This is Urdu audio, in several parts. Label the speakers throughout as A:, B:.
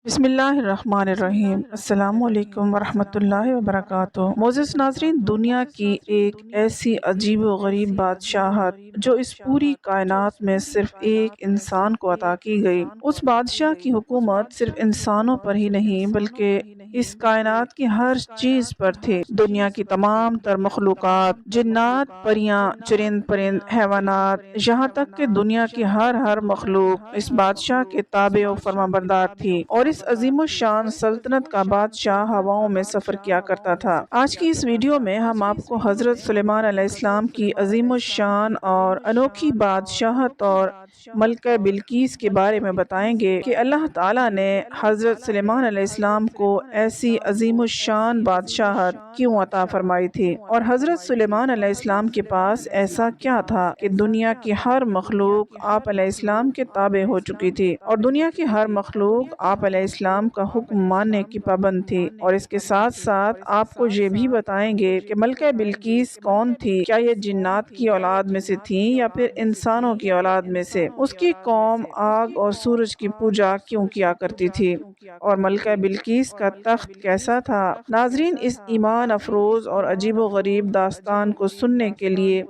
A: بسم اللہ الرحمن الرحیم۔ السلام علیکم ورحمۃ اللہ وبرکاتہ۔ معزز ناظرین، دنیا کی ایک ایسی عجیب و غریب بادشاہت جو اس پوری کائنات میں صرف ایک انسان کو عطا کی گئی، اس بادشاہ کی حکومت صرف انسانوں پر ہی نہیں بلکہ اس کائنات کی ہر چیز پر تھی۔ دنیا کی تمام تر مخلوقات، جنات، پریاں، چرند پرند، حیوانات، یہاں تک کہ دنیا کی ہر مخلوق اس بادشاہ کے تابع و فرمانبردار تھی، اور اس عظیم الشان سلطنت کا بادشاہ ہواؤں میں سفر کیا کرتا تھا۔ آج کی اس ویڈیو میں ہم آپ کو حضرت سلیمان علیہ السلام کی عظیم الشان اور انوکھی بادشاہت اور ملکہ بلقیس کے بارے میں بتائیں گے کہ اللہ تعالیٰ نے حضرت سلیمان علیہ السلام کو ایسی عظیم الشان بادشاہت کیوں عطا فرمائی تھی، اور حضرت سلیمان علیہ السلام کے پاس ایسا کیا تھا کہ دنیا کی ہر مخلوق آپ علیہ السلام کے تابع ہو چکی تھی، اور دنیا کی ہر مخلوق آپ علیہ السلام کا حکم ماننے کی پابند تھی۔ اور اس کے ساتھ ساتھ آپ کو یہ بھی بتائیں گے کہ ملکہ بلقیس کون تھی، کیا یہ جنات کی اولاد میں سے تھیں یا پھر انسانوں کی اولاد میں سے، اس کی قوم آگ اور سورج کی پوجا کیوں کیا کرتی تھی، اور ملکہ بلقیس کا تخت کیسا تھا۔ ناظرین، اس ایمان افروز اور عجیب و غریب داستان کو سننے کے لیے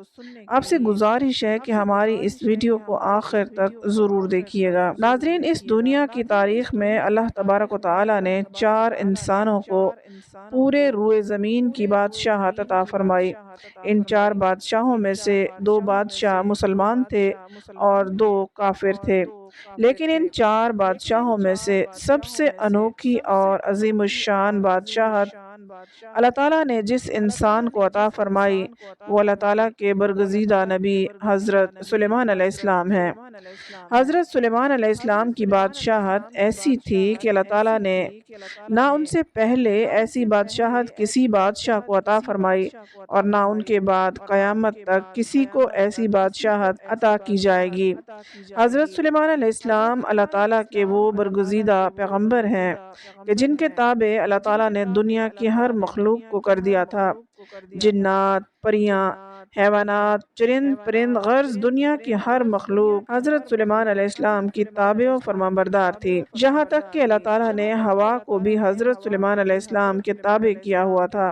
A: آپ سے گزارش ہے کہ ہماری اس ویڈیو کو آخر تک ضرور دیکھیے گا۔ ناظرین، اس دنیا کی تاریخ میں اللہ تبارک و تعالی نے 4 انسانوں کو پورے روئے زمین کی بادشاہت عطا فرمائی۔ ان 4 بادشاہوں میں سے 2 بادشاہ مسلمان تھے اور 2 کافر تھے، لیکن ان 4 بادشاہوں میں سے سب سے انوکھی اور عظیم الشان بادشاہت اللہ تعالیٰ نے جس انسان کو عطا فرمائی وہ اللہ تعالیٰ کے برگزیدہ نبی حضرت سلیمان علیہ السلام ہیں۔ حضرت سلیمان علیہ السلام کی بادشاہت ایسی تھی کہ اللہ تعالیٰ نے نہ ان سے پہلے ایسی بادشاہت کسی بادشاہ کو عطا فرمائی، اور نہ ان کے بعد قیامت تک کسی کو ایسی بادشاہت عطا کی جائے گی۔ حضرت سلیمان علیہ السلام اللہ تعالیٰ کے وہ برگزیدہ پیغمبر ہیں کہ جن کے تابع اللہ تعالیٰ نے دنیا کی ہر مخلوق کو کر دیا تھا۔ جنات، پریاں، حیوانات، چرند پرند، غرض دنیا کی ہر مخلوق حضرت سلیمان علیہ السلام کی تابع و فرمانبردار تھی، یہاں تک کہ اللہ تعالیٰ نے ہوا کو بھی حضرت سلیمان علیہ السلام کے تابع کیا ہوا تھا،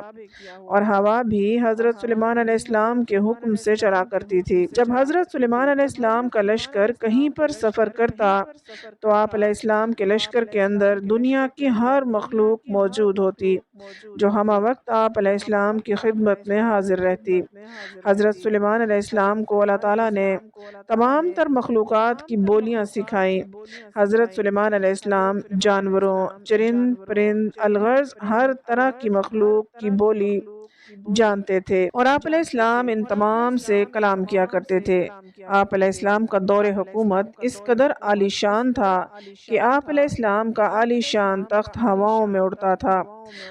A: اور ہوا بھی حضرت سلیمان علیہ السلام کے حکم سے چلا کرتی تھی۔ جب حضرت سلیمان علیہ السلام کا لشکر کہیں پر سفر کرتا تو آپ علیہ السلام کے لشکر کے اندر دنیا کی ہر مخلوق موجود ہوتی جو ہمہ وقت آپ علیہ السلام کی خدمت میں حاضر رہتی۔ حضرت سلیمان علیہ السلام کو اللہ تعالیٰ نے تمام تر مخلوقات کی بولیاں سکھائیں۔ حضرت سلیمان علیہ السلام جانوروں، چرند پرند، الغرض ہر طرح کی مخلوق کی بولی جانتے تھے، اور آپ علیہ السلام ان تمام سے کلام کیا کرتے تھے۔ آپ علیہ السلام کا دور حکومت اس قدر عالی شان تھا کہ آپ علیہ السلام کا عالی شان تخت ہواؤں میں اڑتا تھا،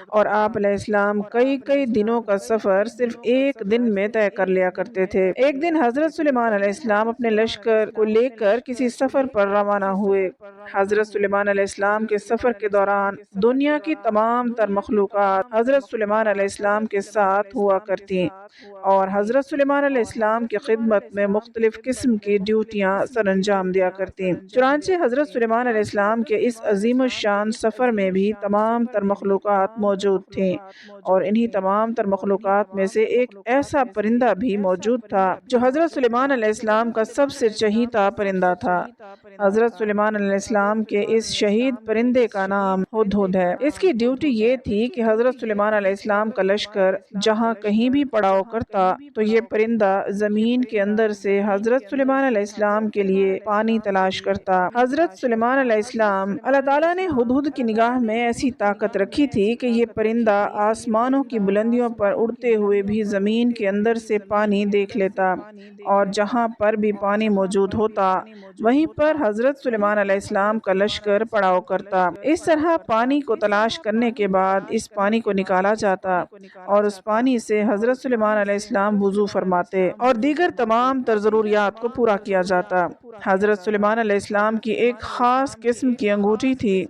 A: اور آپ علیہ السلام کئی دنوں کا سفر صرف ایک دن میں طے کر لیا کرتے تھے۔ ایک دن حضرت سلیمان علیہ السلام اپنے لشکر کو لے کر کسی سفر پر روانہ ہوئے۔ حضرت سلیمان علیہ السلام کے سفر کے دوران دنیا کی تمام تر مخلوقات حضرت سلیمان علیہ السلام کے ساتھ ہوا کرتی، اور حضرت سلیمان علیہ السلام کی خدمت میں مختلف قسم کی ڈیوٹیاں سر انجام دیا کرتی۔ چنانچہ حضرت سلیمان علیہ السلام کے اس عظیم الشان سفر میں بھی تمام تر مخلوقات موجود تھیں، اور انہی تمام تر مخلوقات میں سے ایک ایسا پرندہ بھی موجود تھا جو حضرت سلیمان علیہ السلام کا سب سے چہیتا پرندہ تھا۔ حضرت سلیمان علیہ السلام کے اس شہید پرندے کا نام ہدہد ہے۔ اس کی ڈیوٹی یہ تھی کہ حضرت سلیمان علیہ السلام کا لشکر جہاں کہیں بھی پڑاؤ کرتا تو یہ پرندہ زمین کے اندر سے حضرت سلیمان علیہ السلام کے لیے پانی تلاش کرتا۔ حضرت سلیمان علیہ السلام اللہ تعالیٰ نے ہدہد کی نگاہ میں ایسی طاقت رکھی تھی کہ یہ پرندہ آسمانوں کی بلندیوں پر اڑتے ہوئے بھی زمین کے اندر سے پانی دیکھ لیتا، اور جہاں پر بھی پانی موجود ہوتا وہیں پر حضرت سلیمان علیہ السلام کا لشکر پڑاؤ کرتا۔ اس طرح پانی کو تلاش کرنے کے بعد اس پانی کو نکالا جاتا، اور اس پانی سے حضرت سلیمان علیہ السلام وضو فرماتے اور دیگر تمام تر ضروریات کو پورا کیا جاتا۔ حضرت سلیمان علیہ السلام کی ایک خاص قسم کی انگوٹھی تھی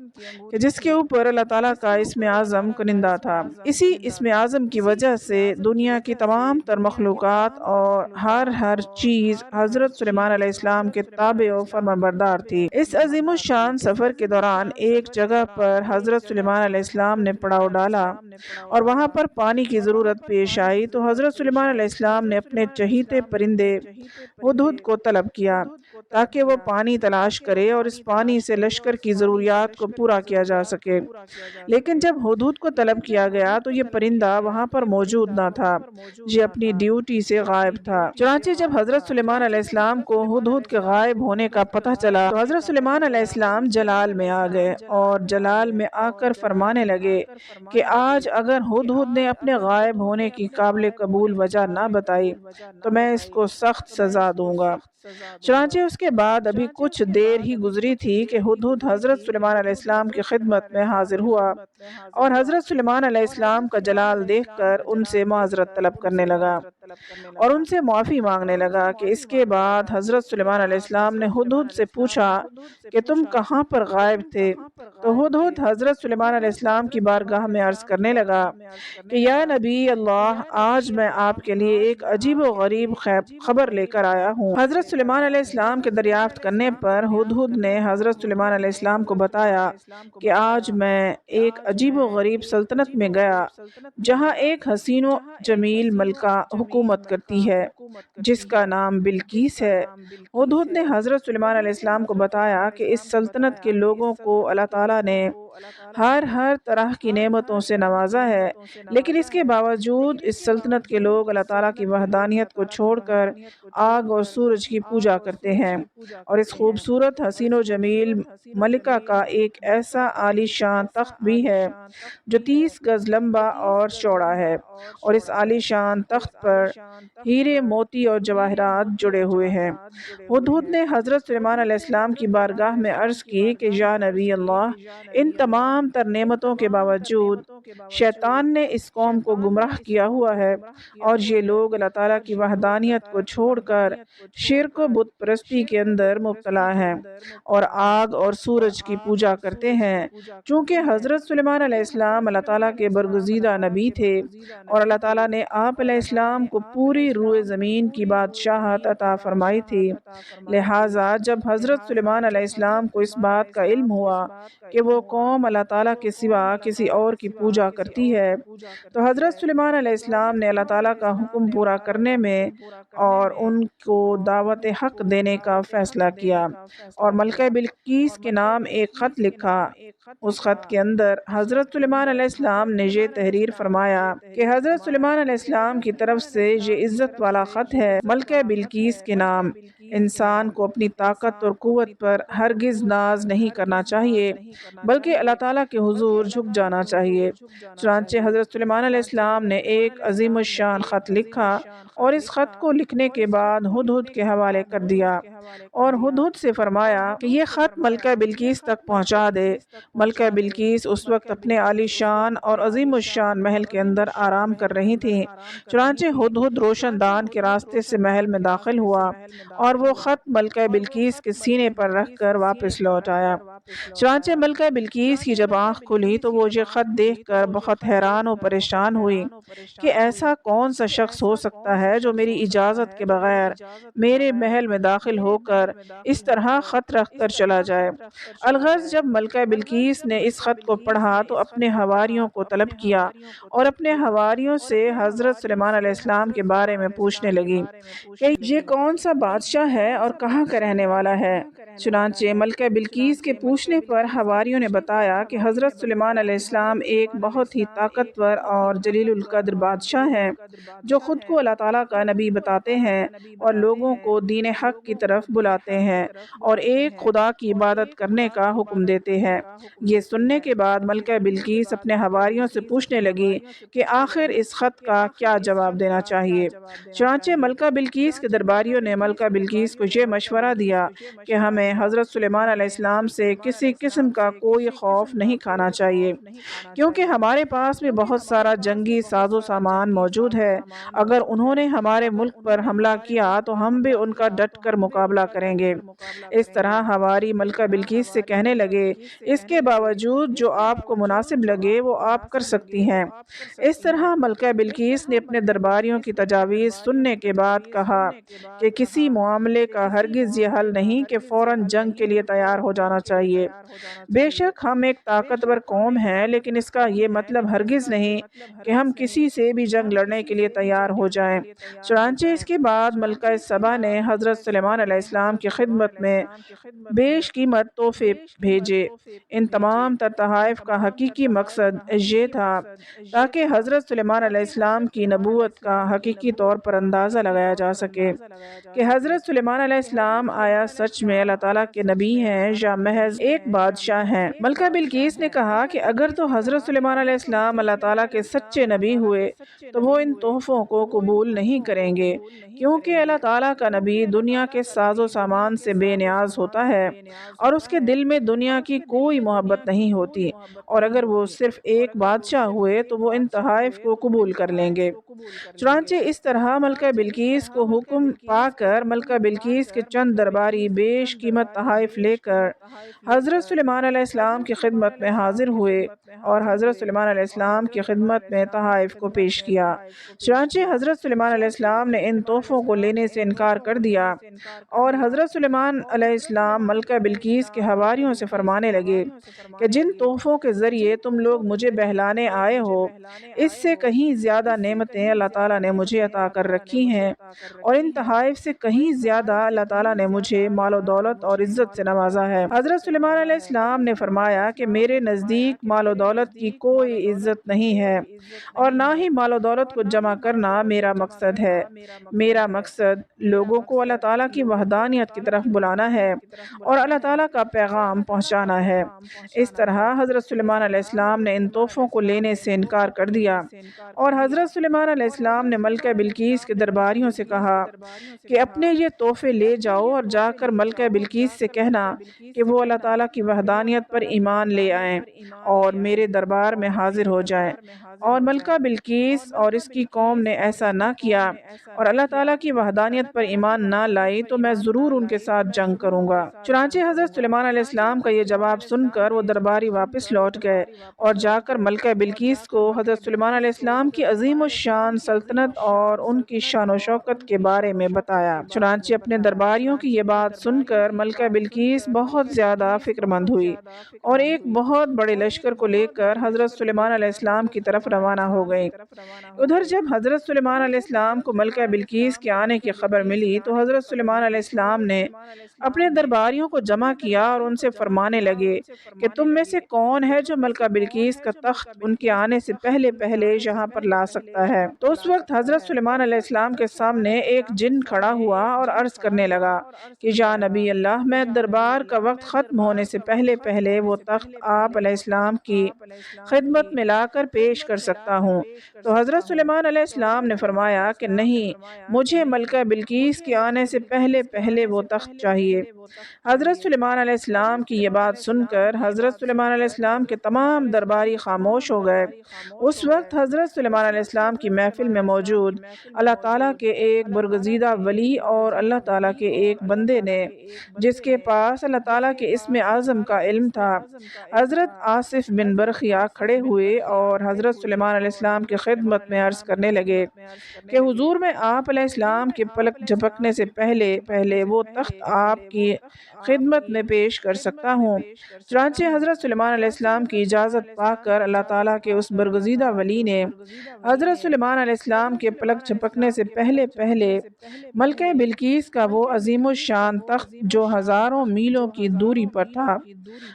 A: کہ جس کے اوپر اللہ تعالیٰ کا اسم اعظم کنندہ تھا۔ اسی اسم اعظم کی وجہ سے دنیا کی تمام تر مخلوقات اور ہر چیز حضرت سلیمان علیہ السلام کے تابع و فرمانبردار تھی۔ اس عظیم الشان سفر کے دوران ایک جگہ پر حضرت سلیمان علیہ السلام نے پڑاؤ ڈالا اور وہاں پر پانی کی ضرورت پیش آئی تو حضرت سلیمان علیہ السلام نے اپنے چہیتے پرندے ہدہد کو طلب کیا تاکہ وہ پانی تلاش کرے اور اس پانی سے لشکر کی ضروریات کو پورا کیا جا سکے۔ لیکن جب ہدہد کو طلب کیا گیا تو یہ پرندہ وہاں پر موجود نہ تھا، یہ اپنی ڈیوٹی سے غائب تھا۔ چنانچہ جب حضرت سلیمان علیہ السلام کو ہدہد کے غائب ہونے کا پتہ چلا تو حضرت سلیمان علیہ السلام جلال میں آ گئے اور جلال میں آ کر فرمانے لگے کہ آج اگر ہدہد نے اپنے غائب ہونے کی قابل قبول وجہ نہ بتائی تو میں اس کو سخت سزا دوں گا۔ چنانچہ اس کے بعد ابھی کچھ دیر ہی گزری تھی کہ ہدہد حضرت سلیمان علیہ السلام کی خدمت میں حاضر ہوا اور حضرت سلیمان علیہ السلام کا جلال دیکھ کر ان سے معذرت طلب کرنے لگا اور ان سے معافی مانگنے لگا کہ اس کے بعد حضرت سلیمان علیہ السلام نے ہدہد سے پوچھا کہ تم کہاں پر غائب تھے؟ تو ہدہد حضرت سلیمان علیہ السلام کی بارگاہ میں عرض کرنے لگا کہ یا نبی اللہ، آج میں آپ کے لیے ایک عجیب و غریب خبر لے کر آیا ہوں۔ حضرت سلیمان علیہ السلام کے دریافت کرنے پر ہدہد نے حضرت سلیمان علیہ السلام کو بتایا کہ آج میں ایک عجیب و غریب سلطنت میں گیا جہاں ایک حسین و جمیل ملکہ حکومت کرتی ہے جس کا نام بلقیس ہے۔ ہدہد نے حضرت سلیمان علیہ السلام کو بتایا کہ اس سلطنت کے لوگوں کو اللہ تعالیٰ نے ہر طرح کی نعمتوں سے نوازا ہے، لیکن اس کے باوجود اس سلطنت کے لوگ اللہ تعالیٰ کی وحدانیت کو چھوڑ کر آگ اور سورج کی پوجا کرتے ہیں، اور اس خوبصورت حسین و جمیل ملکہ کا ایک ایسا عالی شان تخت بھی ہے جو 30 گز لمبا اور چوڑا ہے، اور اس عالی شان تخت پر ہیرے، موتی اور جواہرات جڑے ہوئے ہیں۔ ہدہد نے حضرت سلیمان علیہ السلام کی بارگاہ میں عرض کی کہ یا نبی اللہ، ان تمام تر نعمتوں کے باوجود شیطان نے اس قوم کو گمراہ کیا ہوا ہے اور یہ لوگ اللہ تعالیٰ کی وحدانیت کو چھوڑ کر شرک و بت پرستی کے اندر مبتلا ہیں اور آگ اور سورج کی پوجا کرتے ہیں۔ چونکہ حضرت سلیمان علیہ السلام اللہ تعالیٰ کے برگزیدہ نبی تھے اور اللہ تعالیٰ نے آپ علیہ السلام کو پوری روئے زمین کی بادشاہت عطا فرمائی تھی، لہٰذا جب حضرت سلیمان علیہ السلام کو اس بات کا علم ہوا کہ وہ قوم اللہ تعالیٰ کے سوا کسی اور کی پوجا کرتی ہے تو حضرت سلیمان علیہ السلام نے اللہ تعالیٰ کا حکم پورا کرنے میں اور ان کو دعوت حق دینے کا فیصلہ کیا اور ملکہ بلقیس کے نام ایک خط لکھا۔ اس خط کے اندر حضرت سلیمان علیہ السلام نے یہ تحریر فرمایا کہ حضرت سلیمان علیہ السلام کی طرف سے یہ عزت والا خط ہے، ملکہ بلقیس کے نام۔ انسان کو اپنی طاقت اور قوت پر ہرگز ناز نہیں کرنا چاہیے بلکہ اللہ تعالیٰ کے حضور جھک جانا چاہیے۔ چنانچہ حضرت سلیمان علیہ السلام نے ایک عظیم الشان خط لکھا اور اس خط کو لکھنے کے بعد ہدہد کے حوالے کر دیا اور ہدہد سے فرمایا کہ یہ خط ملکہ بلقیس تک پہنچا دے۔ ملکہ بلقیس اس وقت اپنے عالی شان اور عظیم الشان محل کے اندر آرام کر رہی تھیں۔ چنانچہ ہدہد روشن دان کے راستے سے محل میں داخل ہوا اور وہ خط ملکہ بلقیس کے سینے پر رکھ کر واپس لوٹ آیا۔ چنانچہ ملکہ بلقیس کی جب آنکھ کھلی تو وہ یہ خط دیکھ کر بہت حیران و پریشان ہوئی کہ ایسا کون سا شخص ہو سکتا ہے جو میری اجازت کے بغیر میرے محل میں داخل ہو کر اس طرح خط رکھ کر چلا جائے۔ الغرض جب ملکہ بلقیس نے اس خط کو پڑھا تو اپنے حواریوں کو طلب کیا اور اپنے حواریوں سے حضرت سلیمان علیہ السلام کے بارے میں پوچھنے لگی کہ یہ کون سا بادشاہ ہے اور کہاں کا رہنے والا ہے۔ چنانچہ ملکہ بلقیس کے پوچھنے پر حواریوں نے بتایا کہ حضرت سلیمان علیہ السلام ایک بہت ہی طاقتور اور جلیل القدر بادشاہ ہیں جو خود کو اللہ تعالیٰ کا نبی بتاتے ہیں اور لوگوں کو دین حق کی طرف بلاتے ہیں اور ایک خدا کی عبادت کرنے کا حکم دیتے ہیں۔ یہ سننے کے بعد ملکہ بلقیس اپنے حواریوں سے پوچھنے لگی کہ آخر اس خط کا کیا جواب دینا چاہیے۔ چنانچہ ملکہ بلقیس کے درباریوں نے ملکہ بلقیس کو یہ مشورہ دیا کہ ہمیں ہمیں حضرت سلیمان علیہ السلام سے کسی قسم کا کوئی خوف نہیں کھانا چاہیے، کیونکہ ہمارے پاس بھی بہت سارا جنگی ساز و سامان موجود ہے۔ اگر انہوں نے ہمارے ملک پر حملہ کیا تو ہم بھی ان کا ڈٹ کر مقابلہ کریں گے۔ اس طرح ہماری ملکہ بلقیس سے کہنے لگے، اس کے باوجود جو آپ کو مناسب لگے وہ آپ کر سکتی ہیں۔ اس طرح ملکہ بلقیس نے اپنے درباریوں کی تجاویز سننے کے بعد کہا کہ کسی معاملے کا ہرگز یہ حل نہیں کہ فوراً جنگ کے لیے تیار ہو جانا چاہیے۔ بے شک ہم ایک طاقتور قوم ہیں، لیکن اس کا یہ مطلب ہرگز نہیں کہ ہم کسی سے بھی جنگ لڑنے کے لیے تیار ہو جائیں۔ چنانچہ اس کے بعد ملکہ سبا نے حضرت سلیمان علیہ السلام کی خدمت میں بیش قیمت تحفے بھیجے۔ ان تمام تر تحائف کا حقیقی مقصد یہ تھا تاکہ حضرت سلیمان علیہ السلام کی نبوت کا حقیقی طور پر اندازہ لگایا جا سکے کہ حضرت سلیمان علیہ السلام آیا سچ میں اللہ تعالیٰ کے نبی ہیں یا محض ایک بادشاہ ہیں۔ ملکہ بلقیس نے کہا کہ اگر تو حضرت سلیمان علیہ السلام اللہ تعالیٰ کے سچے نبی ہوئے تو وہ ان تحفوں کو قبول نہیں کریں گے، کیونکہ اللہ تعالیٰ کا نبی دنیا کے ساز و سامان سے بے نیاز ہوتا ہے اور اس کے دل میں دنیا کی کوئی محبت نہیں ہوتی، اور اگر وہ صرف ایک بادشاہ ہوئے تو وہ ان تحائف کو قبول کر لیں گے۔ چنانچہ اس طرح ملکہ بلقیس کو حکم پا کر ملکہ بلقیس کے چند درباری بیش قیمت تحائف لے کر حضرت سلیمان علیہ السلام کی خدمت میں حاضر ہوئے اور حضرت سلیمان علیہ السلام کی خدمت میں تحائف کو پیش کیا۔ چنانچہ حضرت سلیمان علیہ السلام نے ان تحفوں کو لینے سے انکار کر دیا، اور حضرت سلیمان علیہ السلام ملکہ بلقیس کے حواریوں سے فرمانے لگے کہ جن تحفوں کے ذریعے تم لوگ مجھے بہلانے آئے ہو، اس سے کہیں زیادہ نعمتیں اللہ تعالیٰ نے مجھے عطا کر رکھی ہیں، اور ان تحائف سے کہیں زیادہ اللہ تعالیٰ نے مجھے مال و دولت اور عزت سے نوازا ہے۔ حضرت سلیمان علیہ السلام نے فرمایا کہ میرے نزدیک مال و دولت کی کوئی عزت نہیں ہے، اور نہ ہی مال و دولت کو جمع کرنا میرا مقصد ہے۔ میرا مقصد لوگوں کو اللہ تعالیٰ کی وحدانیت کی طرف بلانا ہے اور اللہ تعالیٰ کا پیغام پہنچانا ہے۔ اس طرح حضرت سلیمان علیہ السلام نے ان تحفوں کو لینے سے انکار کر دیا، اور حضرت سلیمان علیہ السلام نے ملکہ بلقیس کے درباریوں سے کہا کہ اپنے یہ تحفے لے جاؤ اور جا کر ملکہ بلقیس سے کہنا کہ وہ اللہ تعالیٰ کی وحدانیت پر ایمان لے آئیں اور میرے دربار میں حاضر ہو جائیں۔ اور ملکہ بلقیس اور اس کی قوم نے ایسا نہ کیا اور اللہ تعالیٰ کی وحدانیت پر ایمان نہ لائی تو میں ضرور ان کے ساتھ جنگ کروں گا۔ چنانچہ حضرت سلیمان علیہ السلام کا یہ جواب سن کر وہ درباری واپس لوٹ گئے اور جا کر ملکہ بلقیس کو حضرت سلیمان علیہ السلام کی عظیم الشان سلطنت اور ان کی شان و شوکت کے بارے میں بتایا۔ چنانچہ اپنے درباریوں کی یہ بات سن کر ملکہ بلقیس بہت زیادہ فکر مند ہوئی اور ایک بہت بڑے لشکر کو لے کر حضرت سلیمان علیہ السلام کی طرف روانہ ہو گئی۔ ادھر جب حضرت سلیمان علیہ السلام کو ملکہ بلقیس کے آنے کی خبر ملی تو حضرت سلیمان علیہ السلام نے اپنے درباریوں کو جمع کیا اور ان سے فرمانے لگے کہ تم میں سے کون ہے جو ملکہ بلقیس کا تخت ان کے آنے سے پہلے پہلے یہاں پر لا سکتا ہے۔ تو اس وقت حضرت سلیمان علیہ السلام کے سامنے ایک جن کھڑا ہوا اور عرض کرنے لگا کہ یا نبی اللہ، میں دربار کا وقت ختم ہونے سے پہلے پہلے وہ تخت آپ علیہ السلام کی خدمت میں لا کر پیش کر سکتا ہوں۔ تو حضرت سلیمان علیہ السلام نے فرمایا کہ نہیں، مجھے ملکہ بلقیس کے آنے سے پہلے پہلے وہ تخت چاہیے۔ حضرت سلیمان علیہ السلام کی یہ بات سن کر حضرت سلیمان علیہ السلام کے تمام درباری خاموش ہو گئے۔ اس وقت حضرت سلیمان علیہ السلام کی محفل میں موجود اللہ تعالیٰ کے ایک برگزیدہ ولی اور اللہ تعالیٰ کے ایک بندے نے، جس کے پاس اللہ تعالیٰ کے اسم اعظم کا علم تھا، حضرت آصف بن برخیہ، کھڑے ہوئے اور حضرت سلیمان علیہ السلام کی خدمت میں عرض کرنے لگے کہ حضور، میں آپ علیہ السلام کے پلک جھپکنے سے پہلے پہلے وہ تخت آپ کی خدمت میں پیش کر سکتا ہوں۔ چنانچہ حضرت سلیمان علیہ السلام کی اجازت پا کر اللہ تعالیٰ کے اس برگزیدہ ولی نے حضرت سلیمان علیہ السلام کے پلک جھپکنے سے پہلے پہلے ملکہ بلقیس کا وہ عظیم الشان تخت جو ہزاروں میلوں کی دوری پر تھا،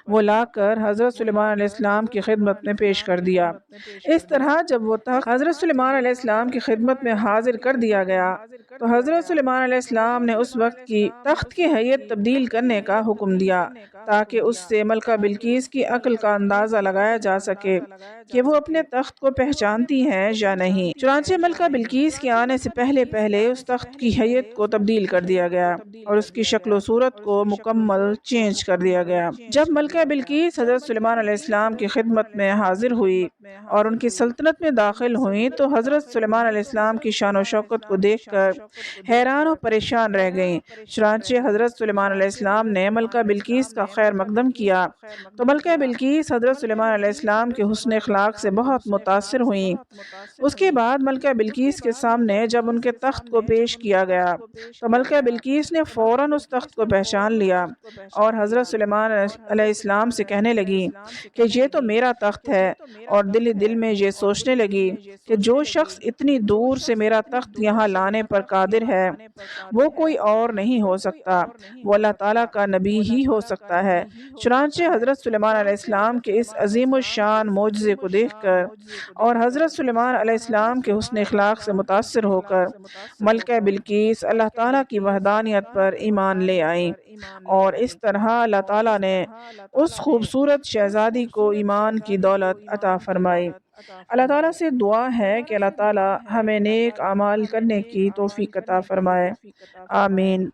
A: وہ لا کر حضرت سلیمان علیہ السلام کی خدمت میں پیش کر دیا۔ اس طرح جب وہ تخت حضرت سلیمان علیہ السلام کی خدمت میں حاضر کر دیا گیا تو حضرت سلیمان علیہ السلام نے اس وقت کی تخت کی حیت تبدیل کرنے کا حکم دیا تاکہ اس سے ملکہ بلقیس کی عقل کا اندازہ لگایا جا سکے کہ وہ اپنے تخت کو پہچانتی ہیں یا نہیں۔ چنانچہ ملکہ بلقیس کے آنے سے پہلے پہلے اس تخت کی حیت کو تبدیل کر دیا گیا اور اس کی شکل و صورت کو مکمل چینج کر دیا گیا۔ جب ملکہ بلقیس حضرت سلیمان علیہ السلام کی خدمت میں حاضر ہوئی اور ان کی سلطنت میں داخل ہوئی تو حضرت سلیمان علیہ السلام کی شان و شوکت کو دیکھ کر حیران و پریشان رہ گئیں۔ چنانچہ حضرت سلیمان علیہ السلام نے ملکہ بلقیس کا خیر مقدم کیا تو ملکہ بلقیس حضرت سلیمان علیہ السلام کے حسن اخلاق سے بہت متاثر ہوئیں۔ اس کے بعد ملکہ بلقیس کے سامنے جب ان کے تخت کو پیش کیا گیا تو ملکہ بلقیس نے فوراً اس تخت کو پہچان لیا اور حضرت سلیمان علیہ السلام سے کہنے لگی کہ یہ تو میرا تخت ہے، اور دل ہی دل میں یہ سوچنے لگی کہ جو شخص اتنی دور سے میرا تخت یہاں لانے پر قادر ہے وہ کوئی اور نہیں ہو سکتا، وہ اللہ تعالیٰ کا نبی ہی ہو سکتا ہے۔ چنانچہ حضرت سلیمان علیہ السلام کے اس عظیم الشان معجزے کو دیکھ کر اور حضرت سلیمان علیہ السلام کے حسن اخلاق سے متاثر ہو کر ملکہ بلقیس اللہ تعالیٰ کی وحدانیت پر ایمان لے آئیں، اور اس طرح اللہ تعالیٰ نے اس خوبصورت شہزادی کو ایمان کی دولت عطا فرمائی۔ اللہ تعالیٰ سے دعا ہے کہ اللہ تعالیٰ ہمیں نیک اعمال کرنے کی توفیق عطا فرمائے، آمین۔